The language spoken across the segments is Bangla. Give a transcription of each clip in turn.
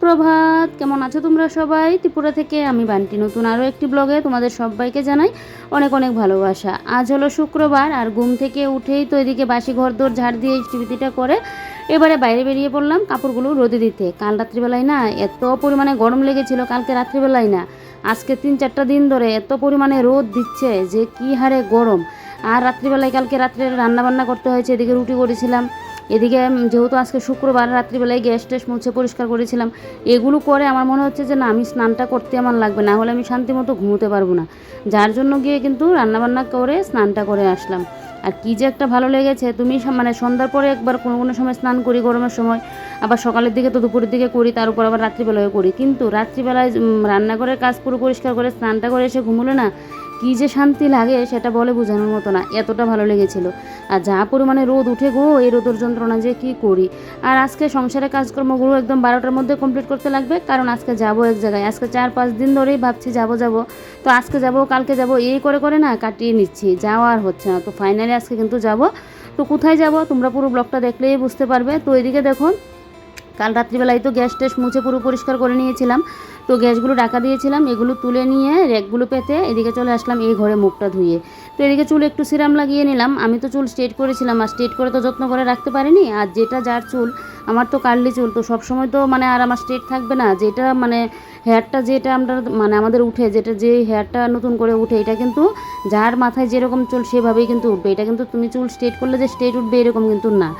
সুপ্রভাত, কেমন আছো তোমরা সবাই? ত্রিপুরা থেকে আমি বান্টি নতুন আরও একটি ব্লগে তোমাদের সবাইকে জানাই অনেক অনেক ভালোবাসা। আজ হলো শুক্রবার আর ঘুম থেকে উঠেই তো এদিকে বাসি ঘরদোর ঝাড় দিয়ে টিভিটা করে এবারে বাইরে বেরিয়ে পড়লাম কাপড়গুলো রোদে দিতে। কাল রাত্রিবেলায় না এত পরিমাণে গরম লেগেছিল, কালকে রাত্রিবেলায় না আজকে 3-4টা দিন ধরে এত পরিমাণে রোদ দিচ্ছে যে কি হারে গরম। আর রাত্রিবেলায় কালকে রাত্রে রান্নাবান্না করতে হয়েছে, এদিকে রুটি করেছিলাম, এদিকে যেহেতু আজকে শুক্রবার রাত্রিবেলায় গ্যাস ট্যাস মুছে পরিষ্কার করেছিলাম। এগুলো করে আমার মনে হচ্ছে যে না, আমি স্নানটা করতে আমার লাগবে, না হলে আমি শান্তি মতো ঘুমোতে পারবো না। যার জন্য গিয়ে কিন্তু রান্নাবান্না করে স্নানটা করে আসলাম। আর কী যে একটা ভালো লেগেছে, তুমি মানে সন্ধ্যার পরে একবার কোনো কোনো সময় স্নান করি গরমের সময়, আবার সকালের দিকে তো দুপুরের দিকে করি, তার উপর আবার রাত্রিবেলায় করি। কিন্তু রাত্রিবেলায় রান্নাঘরের কাজ পুরো পরিষ্কার করে স্নানটা করে এসে ঘুমোলে না কী যে শান্তি লাগে সেটা বলে বোঝানোর মতো না, এতটা ভালো লেগেছিল। আর যা পরিমাণে রোদ উঠে গো, এই রোদের যন্ত্রণা যে কী করি। আর আজকে সংসারের কাজকর্মগুলো একদম 12টার মধ্যে কমপ্লিট করতে লাগবে, কারণ আজকে যাব এক জায়গায়। আজকে 4-5 দিন ধরেই ভাবছি যাব, তো আজকে যাব কালকে যাব এই করে করে না কাটিয়ে নিচ্ছি, যাওয়া আর হচ্ছে না। তো ফাইনালি আজকে কিন্তু যাব। তো কোথায় যাব তোমরা পুরো ব্লগটা দেখলেই বুঝতে পারবে। তো এদিকে দেখো, কাল রাত্রিবেলায় তো গ্যাস ট্যাস মুছে পুরো পরিষ্কার করে নিয়েছিলাম, তো গ্যাসগুলো ঢাকা দিয়েছিলাম, এগুলো তুলে নিয়ে র্যাকগুলো পেতে এদিকে চলে আসলাম এই ঘরে মুখটা ধুয়ে। তো এদিকে চুল একটু সিরাম লাগিয়ে নিলাম। আমি তো চুল স্ট্রেট করেছিলাম, আর স্ট্রেট করে তো যত্ন করে রাখতে পারিনি। আর যেটা যার চুল, আমার তো কার্লি চুল, তো সবসময় তো মানে আর আমার স্ট্রেট থাকবে না। যেটা মানে হেয়ারটা যেটা আমরা মানে আমাদের উঠে, যেটা যে হেয়ারটা নতুন করে উঠে, এটা কিন্তু যার মাথায় যেরকম চুল সেভাবেই কিন্তু উঠবে। এটা কিন্তু তুমি চুল স্ট্রেট করলে যে স্ট্রেট উঠবে এরকম কিন্তু না।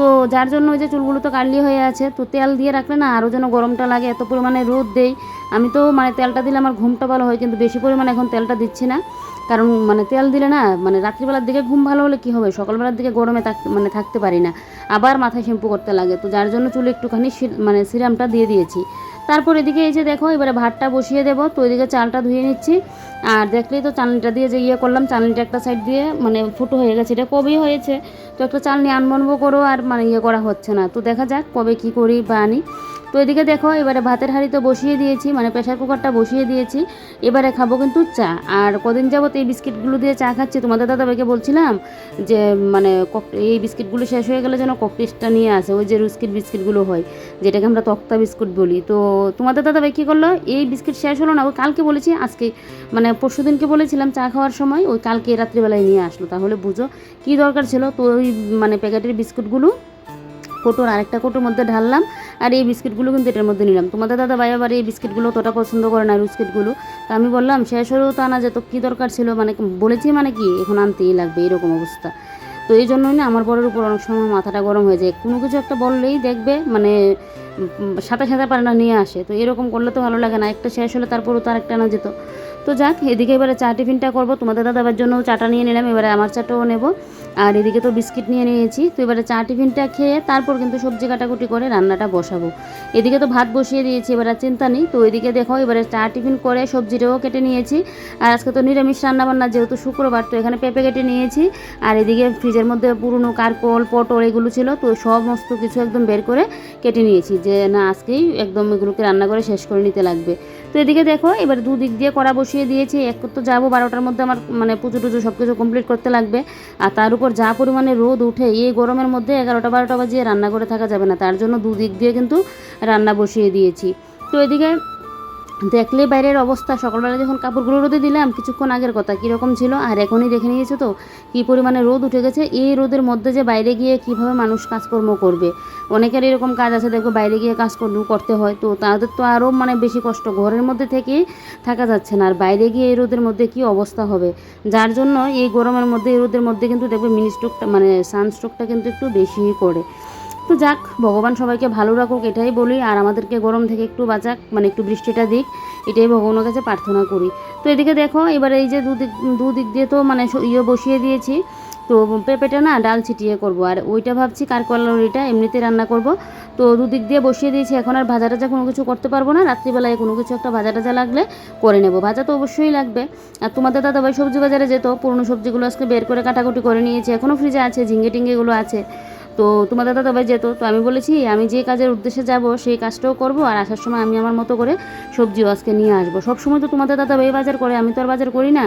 তো যার জন্য ওই যে চুলগুলো তো কার্লি হয়ে আছে, তো তেল দিয়ে রাখলে না আরও যেন গরমটা লাগে, এত পরিমাণে রোদ দেই। আমি তো মানে তেলটা দিলে আমার ঘুমটা ভালো হয়, কিন্তু বেশি পরিমাণে এখন তেলটা দিচ্ছি না, কারণ মানে তেল দিলে না মানে রাত্রিবেলার দিকে ঘুম ভালো হলে কী হবে, সকালবেলার দিকে গরমে থাকতে পারি না, আবার মাথায় শ্যাম্পু করতে লাগে। তো যার জন্য চুলে একটুখানি মানে সিরামটা দিয়ে দিয়েছি। তারপর এদিকে এই যে দেখো, এবারে ভাতটা বসিয়ে দেবো। তো এদিকে চালটা ধুয়ে নিচ্ছি। আর দেখলেই তো চালনিটা দিয়ে যে করলাম, চালনিটা একটা সাইড দিয়ে মানে ফুটো হয়ে গেছে, এটা কবেই হয়েছে। তো একটা চালনি আনবনবো করো আর মানে করা হচ্ছে না। তো দেখা যাক কবে কি করি বা আনি। তো এদিকে দেখো, এবারে ভাতের হাঁড়ি তো বসিয়ে দিয়েছি, মানে প্রেশার কুকারটা বসিয়ে দিয়েছি। এবারে খাবো কিন্তু চা। আর কদিন যাবত এই বিস্কিটগুলো দিয়ে চা খাচ্ছি। তোমাদের দাদাভাইকে বলছিলাম যে মানে এই বিস্কিটগুলো শেষ হয়ে গেলে যেন ককটেসটা নিয়ে আসে, ওই যে রুস্কিট বিস্কিটগুলো হয়, যেটাকে আমরা তক্তা বিস্কুট বলি। তো তোমাদের দাদাভাই কী করলো, এই বিস্কিট শেষ হলো না, ওই কালকে বলেছি আজকে মানে পরশু দিনকে বলেছিলাম চা খাওয়ার সময়, ওই কালকে রাত্রিবেলায় নিয়ে আসলো। তাহলে বুঝো কী দরকার ছিল। তো ওই মানে প্যাকেটের বিস্কুটগুলো কোটোর আরেকটা কোটোর মধ্যে ঢাললাম, আর এই বিস্কিটগুলো কিন্তু এটার মধ্যে নিলাম। তোমাদের দাদা ভাই আবার এই বিস্কিটগুলো অতটা পছন্দ করে না, বিস্কিটগুলো। তো আমি বললাম শেষ হলেও তো আনা যেত, কী দরকার ছিল, মানে বলেছি মানে কি এখন আনতেই লাগবে, এরকম অবস্থা। তো এই জন্যই না আমার বরের উপর অনেক সময় মাথাটা গরম হয়ে যায়, কোনো কিছু একটা বললেই দেখবে মানে সাথে সাথে পারে না নিয়ে আসে। তো এরকম করলে তো ভালো লাগে না, একটা শেষ হলে তারপরও তো আরেকটা আনা যেত। তো যাক, এদিকে এবারে চা টিফিনটা করবো, তোমাদের দাদাবার জন্য চাটা নিয়ে নিলাম, এবারে আমার চাটাও নেব। আর এদিকে তো বিস্কিট নিয়ে নিয়েছি। তো এবারে চা টিফিনটা খেয়ে তারপর কিন্তু সবজি কাটাকুটি করে রান্নাটা বসাবো। এদিকে তো ভাত বসিয়ে দিয়েছি, এবার আর চিন্তা নেই। তো এদিকে দেখো, এবারে চা টিফিন করে সবজিটাও কেটে নিয়েছি। আর আজকে তো নিরামিষ রান্নাবান্না, যেহেতু শুক্রবার, তো এখানে পেঁপে কেটে নিয়েছি। আর এদিকে ফ্রিজের মধ্যে পুরনো কারকল পটল এগুলো ছিল, তো সমস্ত কিছু একদম বের করে কেটে নিয়েছি, যে না আজকেই একদম এগুলোকে রান্না করে শেষ করে নিতে লাগবে। তো এদিকে দেখো, এবার দুদিক দিয়ে কড়া বসিয়ে দিয়েছি। এক তো যাবো 12টার মধ্যে, আমার মানে পুজো টুজো সব কিছু কমপ্লিট করতে লাগবে। আর তার উপর যা পরিমাণে রোদ উঠে, এই গরমের মধ্যে 11টা-12টা বাজিয়ে রান্না করে থাকা যাবে না, তার জন্য দুদিক দিয়ে কিন্তু রান্না বসিয়ে দিয়েছি। তো এদিকে দেখলে বাইরের অবস্থা, সকালবেলা যখন কাপড়গুলো রোদে দিলাম কিছুক্ষণ আগের কথা কীরকম ছিল, আর এখনই দেখে নিয়েছো তো কী পরিমাণে রোদ উঠে গেছে। এই রোদের মধ্যে যে বাইরে গিয়ে কীভাবে মানুষ কাজকর্ম করবে, অনেকের এরকম কাজ আছে দেখো, বাইরে গিয়ে কাজকর্ম করতে হয়, তো তাদের তো আরও মানে বেশি কষ্ট, ঘরের মধ্যে থেকেই থাকা যাচ্ছে না, আর বাইরে গিয়ে এই রোদের মধ্যে কী অবস্থা হবে। যার জন্য এই গরমের মধ্যে, এই রোদের মধ্যে কিন্তু দেখবে মিনি স্ট্রোকটা মানে সানস্ট্রোকটা কিন্তু একটু বেশিই করে। তো যাক, ভগবান সবাইকে ভালো রাখুক এটাই বলি, আর আমাদেরকে গরম থেকে একটু বাঁচাক, মানে একটু বৃষ্টিটা দিক, এটাই ভগবানের কাছে প্রার্থনা করি। তো এদিকে দেখো, এবার এই যে দুদিক দিয়ে তো মানে বসিয়ে দিয়েছি। তো পেঁপেটা না ডাল ছিটিয়ে করব, আর ওইটা ভাবছি কারকলারিটা এমনিতে রান্না করব। তো দুদিক দিয়ে বসিয়ে দিয়েছি, এখন আর ভাজা টাজা কোনো কিছু করতে পারবো না, রাত্রিবেলায় কোনো কিছু একটা ভাজা টাজা লাগলে করে নেব, ভাজা তো অবশ্যই লাগবে। আর তোমাদের দাদাভাই সবজি বাজারে যেত, পুরনো সবজিগুলো আজকে বের করে কাটাকুটি করে নিয়েছি, এখনও ফ্রিজে আছে, ঝিঙ্গে টিঙ্গেগুলো আছে। তো তোমাদের দাদাভাই যেত, তো আমি বলেছি আমি যে কাজের উদ্দেশ্যে যাব সেই কাজটাও করব, আর আসার সময় আমি আমার মতো করে সবজিও আজকে নিয়ে আসবো। সবসময় তো তোমাদের দাদাভাই বাজার করে, আমি তো আর বাজার করি না,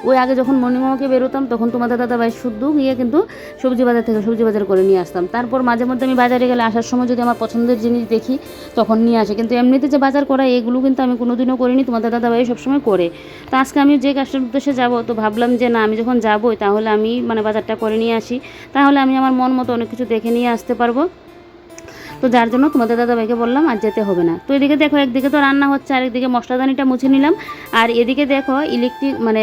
ওই আগে যখন মর্নিং ওয়াকে বেরোতাম তখন তোমাদের দাদাভাই শুদ্ধ গিয়ে কিন্তু সবজি বাজার থেকে সবজি বাজার করে নিয়ে আসতাম। তারপর মাঝে মধ্যে আমি বাজারে গেলে আসার সময় যদি আমার পছন্দের জিনিস দেখি তখন নিয়ে আসে, কিন্তু এমনিতে যে বাজার করা এগুলো কিন্তু আমি কোনোদিনও করিনি, তোমাদের দাদাভাই সবসময় করে। তো আজকে আমি যে কাজটার উদ্দেশ্যে যাবো, তো ভাবলাম যে না, আমি যখন যাবোই তাহলে আমি মানে বাজারটা করে নিয়ে আসি, তাহলে আমি আমার মন মতো অনেক কিছু দেখে নিয়ে আসতে পারবো। তো যার জন্য তোমাদের দাদাভাইকে বললাম আর যেতে হবে না। তো এদিকে দেখো একদিকে তো রান্না হচ্ছে, আর একদিকে মশলাদানিটা মুছে নিলাম। আর এদিকে দেখো ইলেকট্রিক মানে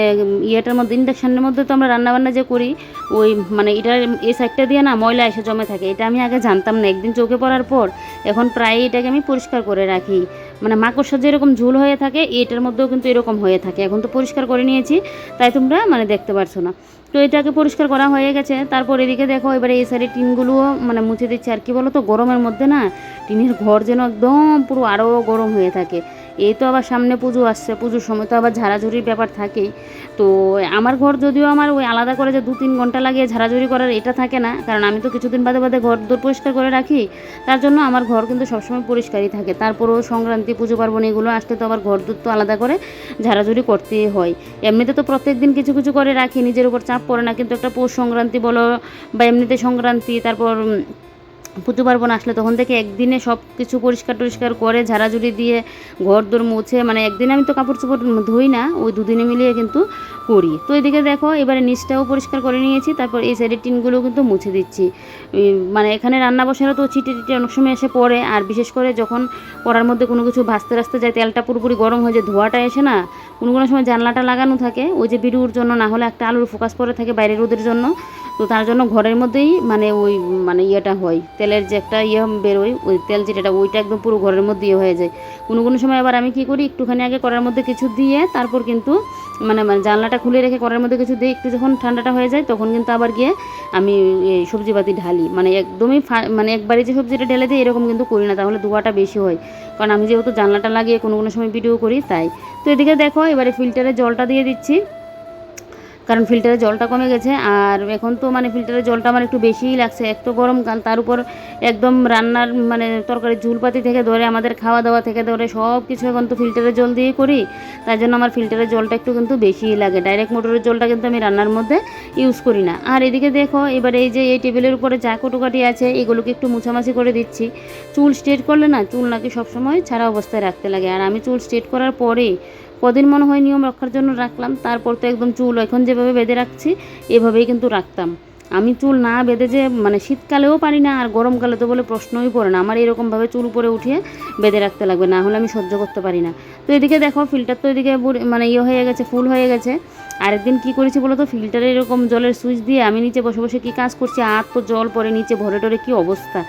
ইয়েটার মধ্যে ইন্ডাকশানের মধ্যে তো আমরা রান্নাবান্না যে করি, ওই মানে এটার এই সাইডটা দিয়ে না ময়লা এসে জমে থাকে। এটা আমি আগে জানতাম না, একদিন চোখে পড়ার পর এখন প্রায় এটাকে আমি পরিষ্কার করে রাখি। মানে মাকড়সা যেরকম ঝুল হয়ে থাকে এটার মধ্যেও কিন্তু এরকম হয়ে থাকে। এখন তো পরিষ্কার করে নিয়েছি, তাই তোমরা মানে দেখতে পারছো না। তো এটাকে পরিষ্কার করা হয়ে গেছে। তারপর এদিকে দেখো এবারে এই সাইডে টিনগুলোও মানে মুছে দিচ্ছি। আর কি বলো তো, গরমের মধ্যে না টিনের ঘর যেন একদম পুরো আরও গরম হয়ে থাকে। এই তো আবার সামনে পুজো আসছে, পুজোর সময় তো আবার ঝাড়াঝুড়ির ব্যাপার থাকেই। তো আমার ঘর যদিও আমার ওই আলাদা করে যে 2-3 ঘন্টা লাগিয়ে ঝাড়াঝুড়ি করার এটা থাকে না, কারণ আমি তো কিছুদিন বাদে বাদে ঘর দোর পরিষ্কার করে রাখি। তার জন্য আমার ঘর কিন্তু সবসময় পরিষ্কারই থাকে। তারপরেও সংক্রান্তি পুজো পার্বণ এগুলো আসলে তো আবার ঘর দোর তো আলাদা করে ঝাড়াঝুড়ি করতেই হয়। এমনিতে তো প্রত্যেক দিন কিছু কিছু করে রাখি, নিজের উপর চাপ পড়ে না, কিন্তু একটা পৌষ সংক্রান্তি বলো বা এমনিতে সংক্রান্তি, তারপর পুজো পার্বণ আসলে তখন থেকে একদিনে সব কিছু পরিষ্কার টরিষ্কার করে ঝাড়াঝুড়ি দিয়ে ঘর দোর মুছে, মানে একদিনে আমি তো কাপড় চোপড় ধুই না, ওই দুদিনে মিলিয়ে কিন্তু করি। তো এদিকে দেখো এবারে নিচটাও পরিষ্কার করে নিয়েছি, তারপর এই সাইডের টিনগুলোও কিন্তু মুছে দিচ্ছি। মানে এখানে রান্না বসালে তো ছিটে টিটে অনেক সময় এসে পড়ে, আর বিশেষ করে যখন কড়ার মধ্যে কোনো কিছু ভাজতে রাস্তে যায় তেলটা পুরোপুরি গরম হয়ে যায়, ধোঁয়াটা এসে না কোনো কোনো সময় জানলাটা লাগানো থাকে ওই যে বিরুর জন্য, না হলে একটা আলুর ফোকাস পরে থাকে বাইরের রোদের জন্য। তো তার জন্য ঘরের মধ্যেই মানে ওই মানে ইয়েটা হয়, তেলের যে একটা ইয়ে বেরোয় ওই তেল যেটা ওইটা একদম পুরো ঘরের মধ্যে ইয়ে হয়ে যায়। কোনো কোনো সময় আবার আমি কী করি, একটুখানি আগে কড়ার মধ্যে কিছু দিয়ে তারপর কিন্তু মানে জানলাটা খুলে রেখে কড়ার মধ্যে কিছু দিয়ে একটু যখন ঠান্ডাটা হয়ে যায় তখন কিন্তু আবার গিয়ে আমি এই সবজিপাতি ঢালি। মানে একদমই মানে একবারে যে সবজিটা ঢেলে দিই এরকম কিন্তু করি না, তাহলে ধোঁয়াটা বেশি হয়, কারণ আমি যেহেতু জানলাটা লাগিয়ে কোনো কোনো সময় ভিডিও করি তাই। তো এদিকে দেখো এবারে ফিল্টারে জলটা দিয়ে দিচ্ছি, কারণ ফিল্টারের জলটা কমে গেছে। আর এখন তো মানে ফিল্টারের জলটা আমার একটু বেশিই লাগছে, এক তো গরমকাল, তার উপর একদম রান্নার মানে তরকারি ঝুলপাতি থেকে ধরে আমাদের খাওয়া দাওয়া থেকে ধরে সব কিছু এখন তো ফিল্টারের জল দিয়েই করি, তাই জন্য আমার ফিল্টারের জলটা একটু কিন্তু বেশিই লাগে। ডাইরেক্ট মোটরের জলটা কিন্তু আমি রান্নার মধ্যে ইউজ করি না। আর এদিকে দেখো এবার এই যে এই টেবিলের উপরে যা কটুকাটি আছে এগুলোকে একটু মুছামাছি করে দিচ্ছি। চুল স্ট্রেট করলে না চুল নাকি সবসময় ছাড়া অবস্থায় রাখতে লাগে, আর আমি চুল স্ট্রেট করার পরে কদিন মনে হয় নিয়ম রক্ষার জন্য রাখলাম, তারপর তো একদম চুল এখন যেভাবে বেঁধে রাখছি এভাবেই কিন্তু রাখতাম। আমি চুল না বেঁধে যে মানে শীতকালেও পারি না, আর গরমকালে তো বলে প্রশ্নই পড়ে না, আমার এরকমভাবে চুল উপরে উঠিয়ে বেঁধে রাখতে লাগবে, না হলে আমি সহ্য করতে পারি না। তো এদিকে দেখো ফিল্টার তো এদিকে মানে ইয়ে হয়ে গেছে, ফুল হয়ে গেছে। আরেকদিন কী করেছি বলো তো, ফিল্টারে এরকম জলের সুইচ দিয়ে আমি নিচে বসে বসে কী কাজ করছি, আর তো জল পরে নিচে ভরে টরে কী অবস্থা,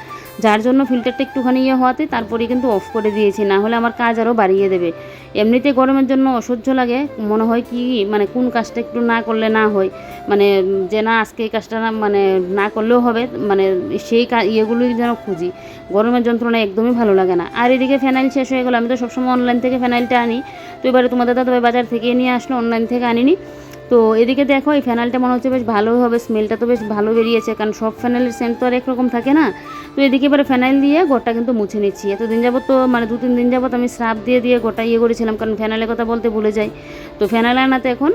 যার জন্য ফিল্টারটা একটুখানি ইয়ে হওয়াতে তারপরে কিন্তু অফ করে দিয়েছি, না হলে আমার কাজ আরও বাড়িয়ে দেবে। এমনিতে গরমের জন্য অসহ্য লাগে, মনে হয় কি মানে কোন কাজটা একটু না করলে না হয়, মানে যে না আজকে এই কাজটা না মানে না করলেও হবে, মানে সেই ইয়েগুলোই যেন খুঁজি। গরমের যন্ত্রণা একদমই ভালো লাগে না। আর এদিকে ফেনাইল শেষ হয়ে গেলো, আমি তো সবসময় অনলাইন থেকে ফেনাইলটা আনি, তো এবারে তোমাদের দাদাভাই বাজার থেকে নিয়ে আসলো, অনলাইন থেকে আনিনি। তো এদিকে দেখো এই ফেনাইলটা মনে হচ্ছে বেশ ভালোই হবে, স্মেলটা তো বেশ ভালো বেরিয়েছে, কারণ সব ফেনাইলের সেন্ট তো আর একরকম থাকে না। তো এদিকে এবারে ফেনাইল দিয়ে ঘরটা কিন্তু মুছে নিচ্ছি। এতদিন যাবত তো মানে 2-3 দিন যাবত আমি স্রাব দিয়ে দিয়ে গোটা ইয়ে করেছিলাম, কারণ ফেনাইলের কথা বলতে ভুলে যাই। তো ফেনাইল আনাতে এখন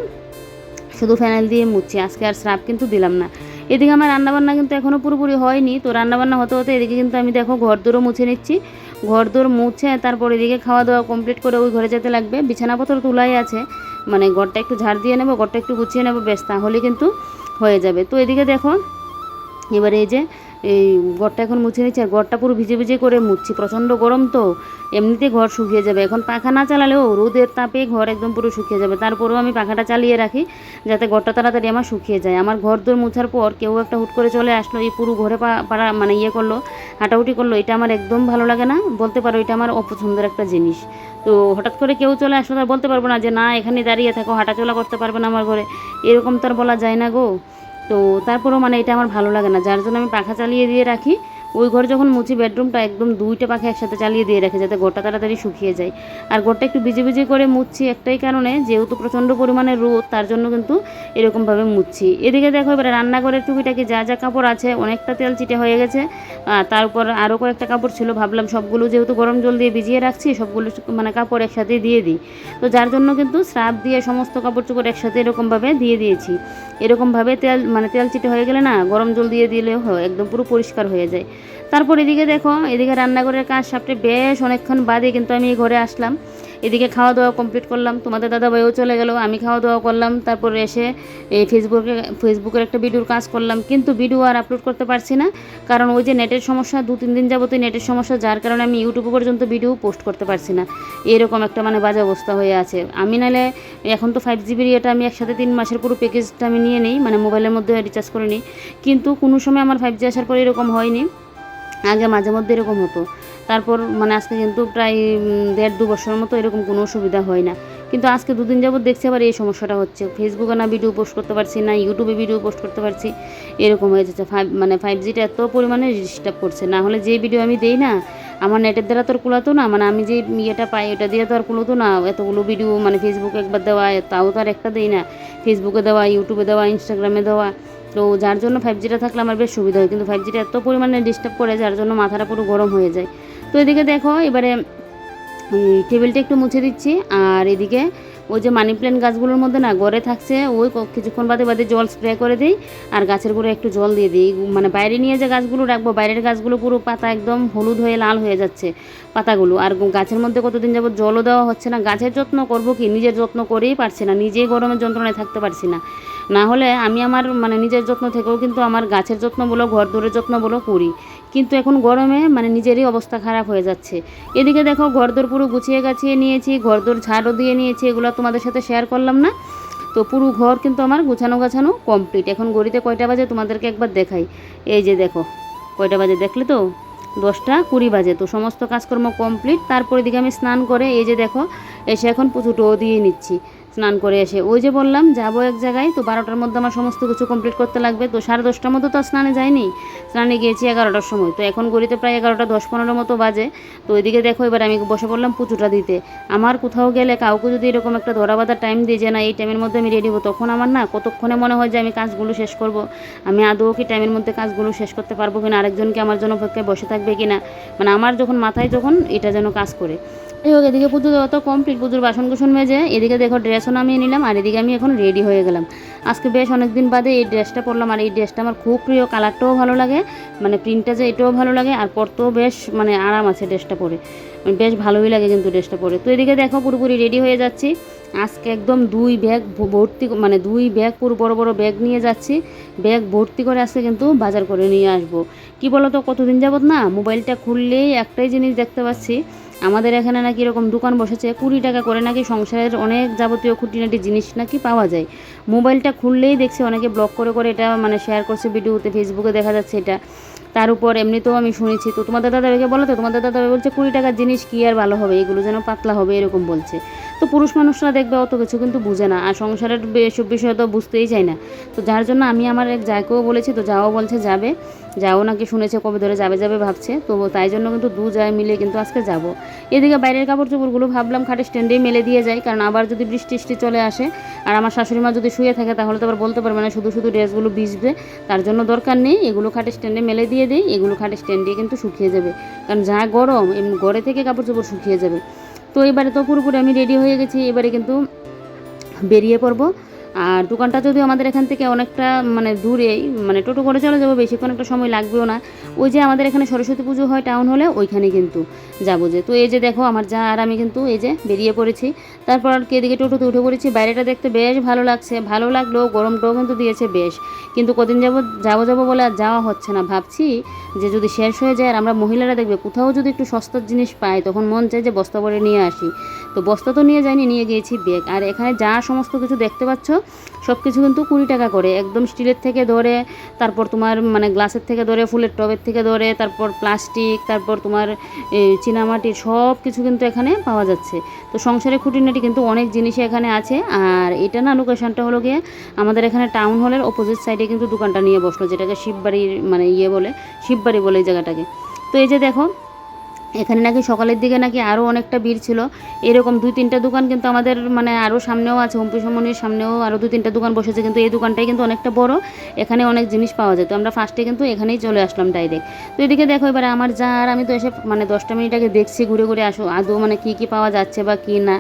শুধু ফেনাইল দিয়ে মুছছি, আজকে আর স্রাব কিন্তু দিলাম না। এদিকে আমার রান্নাবান্না কিন্তু এখনও পুরোপুরি হয়নি, তো রান্নাবান্না হতে হতে এদিকে কিন্তু আমি দেখো ঘর দোরও মুছে নিচ্ছি। ঘর দোর মুছে তারপর এদিকে খাওয়া দাওয়া কমপ্লিট করে ওই ঘরে যেতে লাগবে, বিছানাপত্র তোলাই আছে, মানে ঘরটা একটু ঝাড় দিয়ে নেবো, ঘরটা একটু গুছিয়ে নেবো, বেশ তাহলে কিন্তু হয়ে যাবে। তো এদিকে দেখো এবারে এই যে এই ঘরটা এখন মুছে নিচ্ছি, আর ঘরটা পুরো ভিজে ভিজে করে মুছছি, প্রচণ্ড গরম তো এমনিতে ঘর শুকিয়ে যাবে, এখন পাখা না চালালেও রোদের তাপে ঘর একদম পুরো শুকিয়ে যাবে। তারপরেও আমি পাখাটা চালিয়ে রাখি যাতে ঘরটা তাড়াতাড়ি আমার শুকিয়ে যায়। আমার ঘর দোর মুছার পর কেউ একটা হুট করে চলে আসলো, এই পুরো ঘরে পাড়া মানে ইয়ে করলো, হাঁটাহুটি করলো, এটা আমার একদম ভালো লাগে না, বলতে পারো এটা আমার অপছন্দের একটা জিনিস। তো হঠাৎ করে কেউ চলে আসলো তার বলতে পারবো না যে না এখানে দাঁড়িয়ে থাকো, হাঁটাচলা করতে পারবে না আমার ঘরে, এরকম তো আর বলা যায় না গো। তো তারপরেও মানে এটা আমার ভালো লাগে না, যার জন্য আমি পাখা চালিয়ে দিয়ে রাখি, ওই ঘর যখন মুছি বেডরুমটা একদম 2টা পাখা একসাথে চালিয়ে দিয়ে রাখে যাতে ঘরটা তাড়াতাড়ি শুকিয়ে যায়। আর ঘরটা একটু ভিজে ভিজে করে মুছছি একটাই কারণে, যেহেতু প্রচণ্ড পরিমাণে রোদ তার জন্য কিন্তু এরকমভাবে মুছছি। এদিকে দেখো এবারে রান্নাঘরের টুকিটাকি যা যা কাপড় আছে অনেকটা তেল চিটে হয়ে গেছে। তার উপর আরও কয়েকটা কাপড় ছিল, ভাবলাম সবগুলো যেহেতু গরম জল দিয়ে ভিজিয়ে রাখছি সবগুলো মানে কাপড় একসাথে দিয়ে দিই। তো যার জন্য কিন্তু স্রাব দিয়ে সমস্ত কাপড় চোপড় একসাথে এরকমভাবে দিয়ে দিয়েছি। এরকমভাবে তেল চিটে হয়ে গেলে না গরম জল দিয়ে দিলেও হয় একদম পুরো পরিষ্কার হয়ে যায়। তারপর এদিকে দেখো এদিকে রান্নাঘরের কাজ সাপটে বেশ অনেকক্ষণ বাদে কিন্তু আমি এই ঘরে আসলাম। এদিকে খাওয়া দাওয়া কমপ্লিট করলাম, তোমাদের দাদাভাইও চলে গেল, আমি খাওয়া দাওয়া করলাম। তারপর এসে এই ফেসবুকের একটা ভিডিওর কাজ করলাম, কিন্তু ভিডিও আর আপলোড করতে পারছি না, কারণ ওই যে নেটের সমস্যা, 2-3 দিন যাবতই নেটের সমস্যা, যার কারণে আমি ইউটিউবে পর্যন্ত ভিডিও পোস্ট করতে পারছি না। এরকম একটা মানে বাজে অবস্থা হয়ে আছে। আমি নাহলে এখন তো 5GB এটা আমি একসাথে 3 মাসের পুরো প্যাকেজটা আমি নিয়ে নিই, মানে মোবাইলের মধ্যে রিচার্জ করে নিই। কিন্তু কোনো সময় আমার 5G আসার পরে এরকম হয়নি, আগে মাঝে মধ্যে এরকম হতো। তারপর মানে আজকে কিন্তু প্রায় 1.5-2 বছরের মতো এরকম কোনো অসুবিধা হয় না, কিন্তু আজকে 2 দিন যাবত দেখছি আবার এই সমস্যাটা হচ্ছে। ফেসবুকে না ভিডিও পোস্ট করতে পারছি, না ইউটিউবে ভিডিও পোস্ট করতে পারছি, এরকম হয়ে যাচ্ছে। 5Gটা এত পরিমাণে ডিস্টার্ব করছে, না হলে যে ভিডিও আমি দেই না আমার নেটের দ্বারা তো আর কুলাতো না, মানে আমি যে ইয়েটা পাই ওটা দিয়ে তো আর কুলাতো না এতগুলো ভিডিও, মানে ফেসবুকে একবার দেওয়া তাও তো আর একটা দেই না, ফেসবুকে দেওয়া, ইউটিউবে দেওয়া, ইনস্টাগ্রামে দেওয়া। তো যার জন্য 5Gটা থাকলে আমার বেশ সুবিধা হয়, কিন্তু 5Gটা এত পরিমাণে ডিস্টার্ব করে যার জন্য মাথাটা পুরো গরম হয়ে যায়। তো এদিকে দেখো এবারে টেবিলটা একটু মুছে দিচ্ছি, আর এদিকে ওই যে মানি প্ল্যান্ট গাছগুলোর মধ্যে না গড়ে থাকছে, ওই কিছুক্ষণ বাদে বাদে জল স্প্রে করে দিই আর গাছের গোড়ায় একটু জল দিয়ে দিই। মানে বাইরে নিয়ে যে গাছগুলো রাখবো, বাইরের গাছগুলো পুরো পাতা একদম হলুদ হয়ে লাল হয়ে যাচ্ছে পাতাগুলো, আর গাছের মধ্যে কতদিন যাবত জলও দেওয়া হচ্ছে না। গাছের যত্ন করবো কি, নিজের যত্ন করেই পারছি না, নিজেই গরমের যন্ত্রণায় থাকতে পারছি না। না হলে আমি আমার মানে নিজের যত্ন থেকেও কিন্তু আমার গাছের যত্ন বলো, ঘর দোরের যত্ন বলো করি, কিন্তু এখন গরমে মানে নিজেরই অবস্থা খারাপ হয়ে যাচ্ছে। এদিকে দেখো ঘরদোর পুরো গুছিয়ে গাছিয়ে নিয়েছি, ঘরদোর ঝাড়ও দিয়ে নিয়েছি, এগুলো তোমাদের সাথে শেয়ার করলাম না। তো পুরো ঘর কিন্তু আমার গুছানো কমপ্লিট। এখন ঘড়িতে কয়টা বাজে তোমাদেরকে একবার দেখাই, এই যে দেখো কয়টা বাজে, দেখলে তো 10টা 20 বাজে। তো সমস্ত কাজকর্ম কমপ্লিট। তারপরে দিকে আমি স্নান করে এই যে দেখো এসে এখন পুজোটাও দিয়ে নিচ্ছি। স্নান করে এসে ওই যে বললাম যাবো এক জায়গায়, তো 12টার মধ্যে আমার সমস্ত কিছু কমপ্লিট করতে লাগবে। তো 10:30টার মতো তো স্নানে যায়নি, স্নানে গিয়েছি 11টার সময়। তো এখন ঘড়িতে প্রায় 11টা 10-15 মতো বাজে। তো ওইদিকে দেখো এবার আমি বসে পড়লাম পুজোটা দিতে। আমার কোথাও গেলে কাউকে যদি এরকম একটা ধরা বাঁধা টাইম দিই যে না এই টাইমের মধ্যে আমি রেডি হবো, তখন আমার না কতক্ষণে মনে হয় যে আমি কাজগুলো শেষ করব, আমি আদৌ কি টাইমের মধ্যে কাজগুলো শেষ করতে পারবো কিনা, আরেকজনকে আমার জন্য অপেক্ষায় বসে থাকবে কিনা, মানে আমার যখন মাথায় যখন এটা যেন কাজ করে। এই হোক, এদিকে পুজো দেওয়া তো কমপ্লিট, পুজোর বাসন কুসন মেজে এদিকে দেখো ড্রেসও নামিয়ে নিলাম, আর এদিকে আমি এখন রেডি হয়ে গেলাম। আজকে বেশ অনেক দিন বাদে এই ড্রেসটা পরলাম, আর এই ড্রেসটা আমার খুব প্রিয়, কালারটাও ভালো লাগে, মানে প্রিন্টটা যে এটাও ভালো লাগে, আর পরতেও বেশ মানে আরাম আছে ড্রেসটা পরে, বেশ ভালোই লাগে কিন্তু ড্রেসটা পরে। তো এদিকে দেখো পুরোপুরি রেডি হয়ে যাচ্ছি। আজকে একদম 2 ব্যাগ ভর্তি, মানে 2 ব্যাগ পুরো বড় বড় ব্যাগ নিয়ে যাচ্ছি, ব্যাগ ভর্তি করে আজকে কিন্তু বাজার করে নিয়ে আসবো। কি বলো তো, কতদিন যাবত না মোবাইলটা খুললেই একটাই জিনিস দেখতে পাচ্ছি, আমাদের এখানে নাকি এরকম দোকান বসেছে 20 টাকা করে নাকি সংসারের অনেক যাবতীয় খুঁটিনাটি জিনিস নাকি পাওয়া যায়। মোবাইলটা খুললেই দেখছি অনেকে ব্লগ করে করে এটা মানে শেয়ার করছে ভিডিওতে, ফেসবুকে দেখা যাচ্ছে এটা। তার উপর এমনিতেও আমি শুনেছি, তো তোমাদের দাদাভাইকে বলো, তো তোমাদের দাদাভাই বলছে 20 টাকার জিনিস কি আর ভালো হবে, এগুলো যেন পাতলা হবে এরকম বলছে। তো পুরুষ মানুষরা দেখবে অত কিছু কিন্তু বুঝে না, আর সংসারের এসব বিষয় তো বুঝতেই চায় না। তো যার জন্য আমি আমার এক জায়কেও বলেছি, তো যাও বলছে যাবে, যাও নাকি শুনেছে কবে ধরে যাবে ভাবছে, তো তাই জন্য কিন্তু 2 জায় মিলে কিন্তু আজকে যাব। এদিকে বাইরের কাপড় চোপড়গুলো ভাবলাম খাটে স্ট্যান্ডেই মেলে দিয়ে যাই, কারণ আবার যদি বৃষ্টি চলে আসে আর আমার শাশুড়ি মা যদি শুয়ে থাকে তাহলে তো আবার বলতে পারবে না শুধু শুধু ড্রেসগুলো ভিজবে, তার জন্য দরকার নেই, এগুলো খাটে স্ট্যান্ডে মেলে দিয়ে দিই, এগুলো খাটে স্ট্যান্ডে কিন্তু শুকিয়ে যাবে, কারণ যা গরম এমনি ঘরে থেকে কাপড় চোপড় শুকিয়ে যাবে। তো এবারে তো পুরোপুরি আমি রেডি হয়ে গেছি, এবারে কিন্তু বেরিয়ে পড়বো। আর দোকানটা যদিও আমাদের এখান থেকে অনেকটা মানে দূরেই, মানে টোটো করে চলে যাবো, বেশিক্ষণ একটা সময় লাগবেও না। ওই যে আমাদের এখানে সরস্বতী পুজো হয় টাউন হলে, ওইখানে কিন্তু যাবো যে। তো এই যে দেখো আমার যা আর আমি কিন্তু এই যে বেরিয়ে পড়েছি। তারপর আর এদিকে টোটোতে উঠে পড়েছি। বাইরেটা দেখতে বেশ ভালো লাগছে, ভালো লাগলেও গরমটাও কিন্তু দিয়েছে বেশ, কিন্তু কদিন যাবো বলে আর যাওয়া হচ্ছে না। ভাবছি যে যদি শেষ হয়ে যায়, আর আমরা মহিলারা দেখবে কোথাও যদি একটু সস্তার জিনিস পাই তখন মন চাই যে বস্তা ভরে নিয়ে আসি। তো বস্তা তো নিয়ে যাইনি, নিয়ে গিয়েছি ব্যাগ। আর এখানে যা সমস্ত কিছু দেখতে পাচ্ছ সব কিছু কিন্তু 20 টাকা করে, একদম স্টিলের থেকে ধরে, তারপর তোমার মানে গ্লাসের থেকে ধরে, ফুলের টবের থেকে ধরে, তারপর প্লাস্টিক, তারপর তোমার চীনামাটির সব কিছু কিন্তু এখানে পাওয়া যাচ্ছে। তো সংসারে খুঁটিনাটি কিন্তু অনেক জিনিসই এখানে আছে। আর এটা না লোকেশনটা হলো গিয়ে আমাদের এখানে টাউন হলের অপোজিট সাইডে কিন্তু দোকানটা নিয়ে বসলো, যেটাকে শিববাড়ির মানে বলে, শিববাড়ি বলে এই জায়গাটাকে। তো এই যে দেখো এখানে নাকি সকালের দিকে নাকি আরও অনেকটা ভিড় ছিল। এরকম 2-3টা দোকান কিন্তু আমাদের মানে আরও সামনেও আছে, হুম্পিসমনির সামনেও আরও 2-3টা দোকান বসেছে, কিন্তু এই দোকানটাই কিন্তু অনেকটা বড়, এখানে অনেক জিনিস পাওয়া যায়। তো আমরা ফার্স্টে কিন্তু এখানেই চলে আসলাম ডাইরেক্ট। তো এদিকে দেখো এবারে আমার যা আর আমি তো এসে মানে 10টা মিনিট আগে দেখছি ঘুরে ঘুরে আদৌ মানে কী পাওয়া যাচ্ছে বা কী না।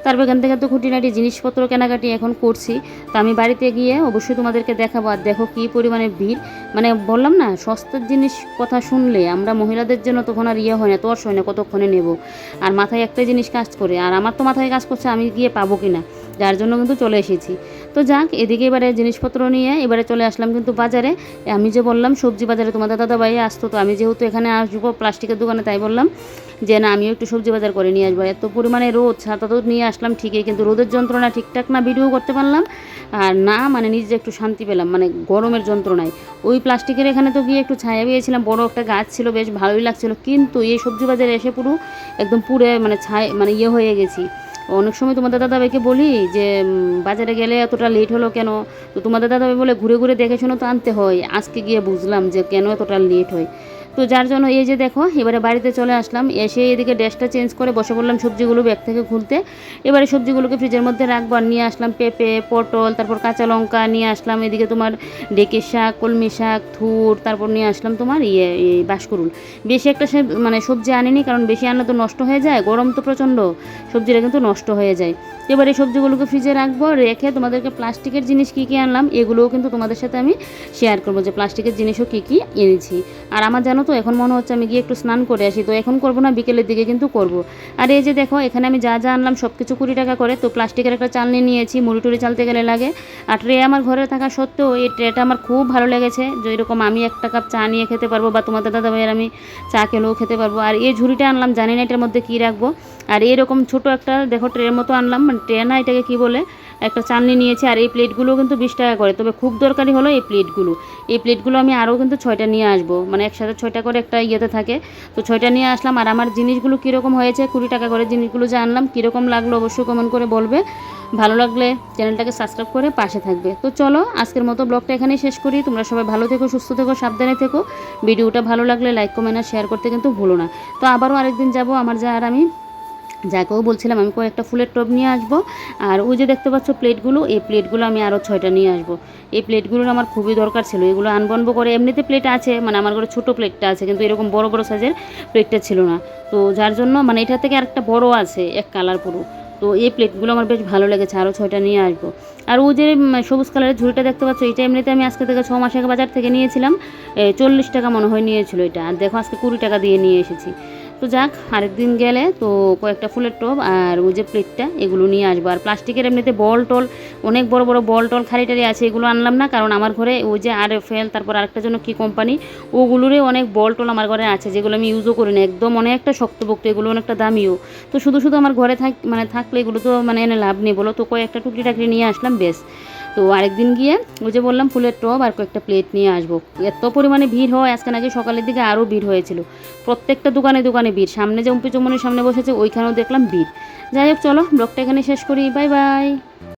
তারপর এখান থেকে তো খুঁটিনাটি জিনিসপত্র কেনাকাটি এখন করছি। তো আমি বাড়িতে গিয়ে অবশ্যই তোমাদেরকে দেখাবো। আর দেখো কী পরিমাণে ভিড়, মানে বললাম না সস্তার জিনিস কথা শুনলে আমরা মহিলাদের জন্য তখন আর হয় না, তর্স হয় না কতক্ষণে নেব। আর মাথায় একটা জিনিস কাজ করে, আর আমার তো মাথায় কাজ করছে আমি গিয়ে পাবো কি না, যার জন্য কিন্তু চলে এসেছি। তো যাক এদিকে এবারে জিনিসপত্র নিয়ে এবারে চলে আসলাম কিন্তু বাজারে। আমি যে বললাম সবজি বাজারে তোমাদের দাদাভাই আসতো, তো আমি যেহেতু এখানে আসবো প্লাস্টিকের দোকানে, তাই বললাম যে না আমিও একটু সবজি বাজার করে নিয়ে আসবো। এত পরিমাণে রোদ, ছাতা তো নিয়ে আসলাম ঠিকই, কিন্তু রোদের যন্ত্রণা ঠিকঠাক না ভিডিও করতে পারলাম আর না মানে নিজে একটু শান্তি পেলাম মানে গরমের যন্ত্রণায়। ওই প্লাস্টিকের এখানে তো গিয়ে একটু ছায়া পেয়েছিলাম, বড় একটা গাছ ছিল, বেশ ভালোই লাগছিল, কিন্তু এই সবজি বাজারে এসে পুরো একদম পুরে মানে ছায়া মানে হয়ে গেছি। অনেক সময় তোমাদের দাদাভাইকে বলি যে বাজারে গেলে এতটা লেট হলো কেন, তো তোমাদের দাদাভাই বলে ঘুরে ঘুরে দেখে শুনে তো আনতে হয়। আজকে গিয়ে বুঝলাম যে কেন এতটা লেট হয়। তো যার জন্য এই যে দেখো এবারে বাড়িতে চলে আসলাম, এসে এদিকে ড্রেসটা চেঞ্জ করে বসে পড়লাম সবজিগুলো ব্যাগ থেকে খুলতে। এবারে সবজিগুলোকে ফ্রিজের মধ্যে রাখবো, আর নিয়ে আসলাম পেঁপে, পটল, তারপর কাঁচা লঙ্কা নিয়ে আসলাম, এদিকে তোমার ডেকে শাক, কলমি শাক, থুর, তারপর নিয়ে আসলাম তোমার এই বাঁশকুড়ুল। বেশি একটা মানে সবজি আনিনি, কারণ বেশি আনলে তো নষ্ট হয়ে যায়, গরম তো প্রচণ্ড, সবজিটা কিন্তু নষ্ট হয়ে যায়। এবারে সবজিগুলোকে ফ্রিজে রাখবো, রেখে তোমাদেরকে প্লাস্টিকের জিনিস কী কী আনলাম এগুলোও কিন্তু তোমাদের সাথে আমি শেয়ার করবো, যে প্লাস্টিকের জিনিসও কী কী এনেছি। আর আমার জানো তো এখন মনে হচ্ছে আমি গিয়ে একটু স্নান করে আসি, তো এখন করবো না, বিকেলের দিকে কিন্তু করব। আর এই যে দেখো এখানে আমি যা যা আনলাম সব কিছু 20 টাকা করে। তো প্লাস্টিকের একটা চালনি নিয়েছি, মুড়ি টুড়ি চালতে গেলে লাগে। আর ট্রে আমার ঘরে থাকা সত্ত্বেও এই ট্রেটা আমার খুব ভালো লেগেছে, যে এরকম আমি 1 কাপ চা নিয়ে খেতে পারবো, বা তোমাদের দাদাভাইয়ের আমি চা খেলেও খেতে পারবো। আর এই ঝুড়িটা আনলাম, জানি না এটার মধ্যে কী রাখবো। আর এরকম ছোট একটা দেখো ট্রের মতো আনলাম, মানে ট্রে না এটাকে কী বলে, একটা চালনি নিয়েছি। আর এই প্লেটগুলো কিন্তু 20 টাকা করে, তবে খুব দরকারি হলো এই প্লেটগুলো আমি আরও কিন্তু 6টা নিয়ে আসবো, মানে একসাথে 6টা করে একটা ইয়েতে থাকে। তো 6টা নিয়ে আসলাম। আর আমার জিনিসগুলো কীরকম হয়েছে, 20 টাকা করে জিনিসগুলো যে আনলাম কীরকম লাগলো অবশ্যই কমেন্ট করে বলবে। ভালো লাগলে চ্যানেলটাকে সাবস্ক্রাইব করে পাশে থাকবে। তো চলো আজকের মতো ব্লগটা এখানেই শেষ করি। তোমরা সবাই ভালো থেকো, সুস্থ থেকো, সাবধানে থেকো। ভিডিওটা ভালো লাগলে লাইক, কমেন্ট আর শেয়ার করতে কিন্তু ভুলো না। তো আবারও আরেকদিন যাব, আমার যা আর আমি যাকেও বলছিলাম আমি কয়েকটা ফুলের টব নিয়ে আসবো। আর ওই যে দেখতে পাচ্ছ প্লেটগুলো, এই প্লেটগুলো আমি আরও 6টা নিয়ে আসবো। এই প্লেটগুলোর আমার খুবই দরকার ছিল, এগুলো আনবনবো করে। এমনিতে প্লেট আছে, মানে আমার ঘরে ছোটো প্লেটটা আছে, কিন্তু এরকম বড় বড় সাইজের প্লেটটা ছিল না। তো যার জন্য মানে এটা থেকে আরেকটা বড় আছে, এক কালার পুরো। তো এই প্লেটগুলো আমার বেশ ভালো লেগেছে, আরও 6টা নিয়ে আসবো। আর ও যে সবুজ কালারের ঝুড়িটা দেখতে পাচ্ছ, এটা এমনিতে আমি আজকে থেকে 6 মাস আগে বাজার থেকে নিয়েছিলাম, 40 টাকা মনে হয় নিয়েছিল এটা। আর দেখো আজকে 20 টাকা দিয়ে নিয়ে এসেছি। তো যাক আরেকদিন গেলে তো কয়েকটা ফুলের টব আর ওই যে প্লেটটা এগুলো নিয়ে আসবো। আর প্লাস্টিকের এমনিতে বল টল, অনেক বড় বড় বল টল খালি টালি আছে, এগুলো আনলাম না, কারণ আমার ঘরে ওই যে RFL, তারপর আরেকটা জন্য কী কোম্পানি, ওগুলোরই অনেক বল টল আমার ঘরে আছে, যেগুলো আমি ইউজও করি না, একদম অনেকটা শক্তপোক্ত, এগুলো অনেকটা দামিও। তো শুধু শুধু আমার ঘরে থাকলে এগুলো তো মানে এনে লাভ নেই বলো। তো কয়েকটা টুকরি টাকরি নিয়ে আসলাম বেশ। তো আরেকদিন গিয়ে ওই যে বললাম ফুলের টব আর কয়েকটা প্লেট নিয়ে আসবো। এত পরিমাণে ভিড় হয়, আজকে নাকি সকালের দিকে আরও ভিড় হয়েছিল, প্রত্যেকটা দোকানে দোকানে ভিড়। সামনে যে উম্পি চুম্বনের সামনে বসেছে ওইখানেও দেখলাম ভিড়। যাই হোক চলো ব্লগটা এখানে শেষ করি, বাই বাই।